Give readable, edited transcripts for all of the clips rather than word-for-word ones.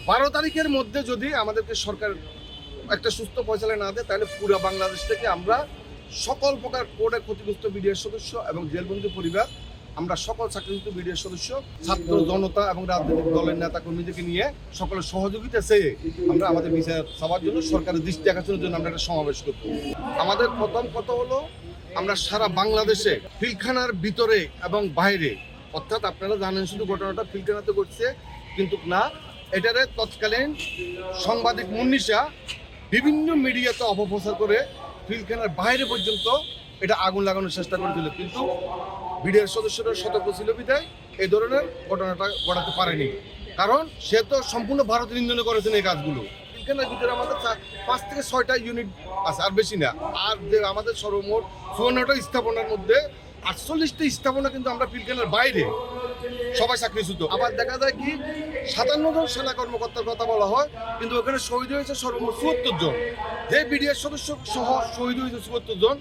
12 তারিখের মধ্যে যদি আমাদেরকে সরকার একটা সুস্থ ফয়সালা না দেয়, তাহলে পুরো বাংলাদেশ থেকে আমরা সকল প্রকার কোর্টে ক্ষতিগ্রস্ত বিডিআর সদস্য এবং জেলবন্দি পরিবার, আমরা সকল চাকরিচ্যুত বিডিআর সদস্য, ছাত্র জনতা এবং রাজনৈতিক দলের নেতা কর্মীদেরকে নিয়ে সকলের সহযোগিতা চেয়ে আমরা আমাদের বিচার চাওয়ার জন্য, সরকারের দৃষ্টি আকর্ষণের জন্য আমরা একটা সমাবেশ করব। আমাদের প্রথম কথা হলো, আমরা সারা বাংলাদেশে পিলখানার ভিতরে এবং বাইরে, অর্থাৎ আপনারা জানেন শুধু ঘটনাটা পিলখানাতে ঘটছে, কিন্তু না, এটারে তৎকালীন সাংবাদিক মুন্নিশা বিভিন্ন মিডিয়াতে অপপ্রচার করে পিলখানার বাইরে পর্যন্ত এটা আগুন লাগানোর চেষ্টা করেছিল, কিন্তু বিডিআর সদস্যরা সতর্ক ছিল বিধায় এই ধরনের ঘটনাটা ঘটাতে পারেনি। কারণ সে তো সম্পূর্ণ ভারতের ইন্ধনে করেছেন এই কাজগুলো। পিলখানার ভিতরে আমাদের 5 থেকে 6টা ইউনিট আছে, আর বেশি না। আর যে আমাদের সর্বমোট 54টা স্থাপনার মধ্যে 48টা স্থাপনা কিন্তু আমরা পিলখানার বাইরে সবাই চাকরিচ্যুত। আবার দেখা যায় কি 57 জন সেনা কর্মকর্তার কথা বলা হয়, কিন্তু ওখানে শহীদ হয়েছে সর্বমোট 74 জন। যে বিডিআর সদস্য সহ শহীদ হয়েছে 74 জন,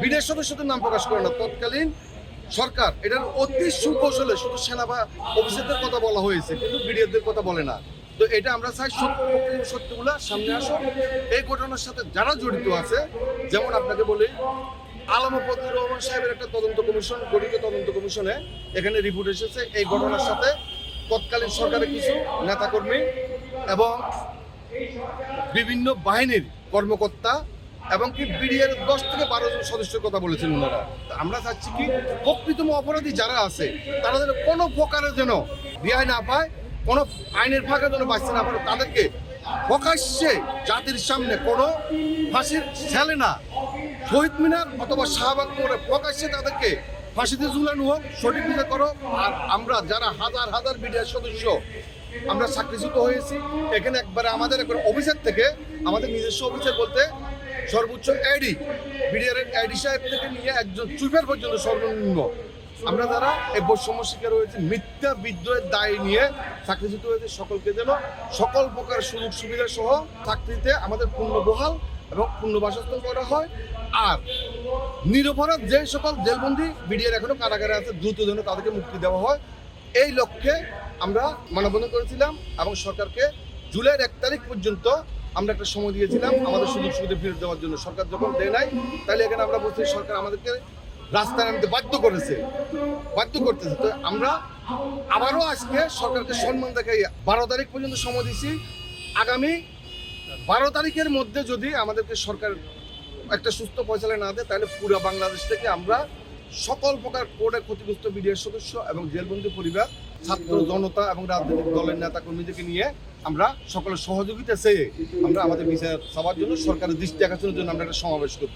বিডিআর সদস্যদের নাম প্রকাশ করে না তৎকালীন সরকার। এটার অতি সুকৌশলে শুধু সেনা বা অফিসারদের কথা বলা হয়েছে, কিন্তু বিডিআরদের কথা বলে না। তো এটা আমরা চাই সত্যগুলো সামনে আসুক। এই ঘটনার সাথে যারা জড়িত আছে, যেমন আপনাকে বলি, আলম ফজলুর রহমান সাহেবের একটা তদন্ত কমিশন গঠিত, তদন্ত কমিশনে এখানে রিপোর্ট এসেছে এই ঘটনার সাথে তৎকালীন সরকারের কিছু নেতাকর্মী এবং বিভিন্ন বাহিনীর কর্মকর্তা এবং কি বিডিআর 10 থেকে 12 জন সদস্যের কথা বলেছেন ওনারা। আমরা চাচ্ছি কি প্রকৃতম অপরাধী যারা আছে তারা যেন কোনো প্রকারের যেন রেহাই না পায়, কোনো আইনের ফাঁকা যেন বাঁচতে না পারে, তাদেরকে প্রকাশ্যে জাতির সামনে কোনো ফাঁসির ছেলে না, শহীদ মিনার অথবা শাহবাগ মোড়ে প্রকাশ্যে তাদেরকে ফাঁসিতে ঝুলানো হোক, সঠিক বিচার করো। আর আমরা যারা হাজার হাজার বিডিআর সদস্য আমরা চাকরিচ্যুত হয়েছি, এখানে একবারে আমাদের একবার অফিসার থেকে, আমাদের নিজস্ব অফিসার বলতে সর্বোচ্চ এডি, বিডিআর এডি সাহেব থেকে নিয়ে একজন চুইপার পর্যন্ত সর্বনিম্ন আমরা যারা এই বৈষম্য শিকার হয়েছে, মিথ্যা বিদ্রোহের দায় নিয়ে চাকরিচ্যুত হয়েছে, সকলকে যেন সকল প্রকার সুযোগ সুবিধা সহ চাকরিতে আমাদের পূর্ণ বহাল এবং পূর্ণ বাসস্থান করা হয়। আর নিরপরাধ যে সকল জেলবন্দি বিডিআর এখনো কারাগারে আছে, দ্রুত যেন তাদেরকে মুক্তি দেওয়া হয়, এই লক্ষ্যে আমরা মানববন্ধন করেছিলাম এবং সরকারকে জুলাইয়ের 1 তারিখ পর্যন্ত আমরা একটা সময় দিয়েছিলাম আমাদের সুযোগ সুবিধা ফেরত দেওয়ার জন্য। সরকার যখন দেয় নাই, তাহলে এখানে আমরা বলছি সরকার আমাদেরকে রাস্তায় নামতে বাধ্য করতেছে। তো আমরা আবারও আজকে সরকারকে সম্মান দেখাই 12 তারিখ পর্যন্ত সময় দিচ্ছি। আগামী 12 তারিখের মধ্যে যদি আমাদেরকে সরকার একটা সুস্থ ফয়সালা না দেয়, তাহলে পুরো বাংলাদেশ থেকে আমরা সকল প্রকার কোর্টে ক্ষতিগ্রস্ত বিডিআর সদস্য এবং জেলবন্দি পরিবার, ছাত্র জনতা এবং রাজনৈতিক দলের নেতা কর্মীদেরকে নিয়ে আমরা সকলের সহযোগিতা চেয়ে আমরা আমাদের বিচার চাওয়ার জন্য, সরকারের দৃষ্টি আকর্ষণের জন্য আমরা একটা সমাবেশ করব।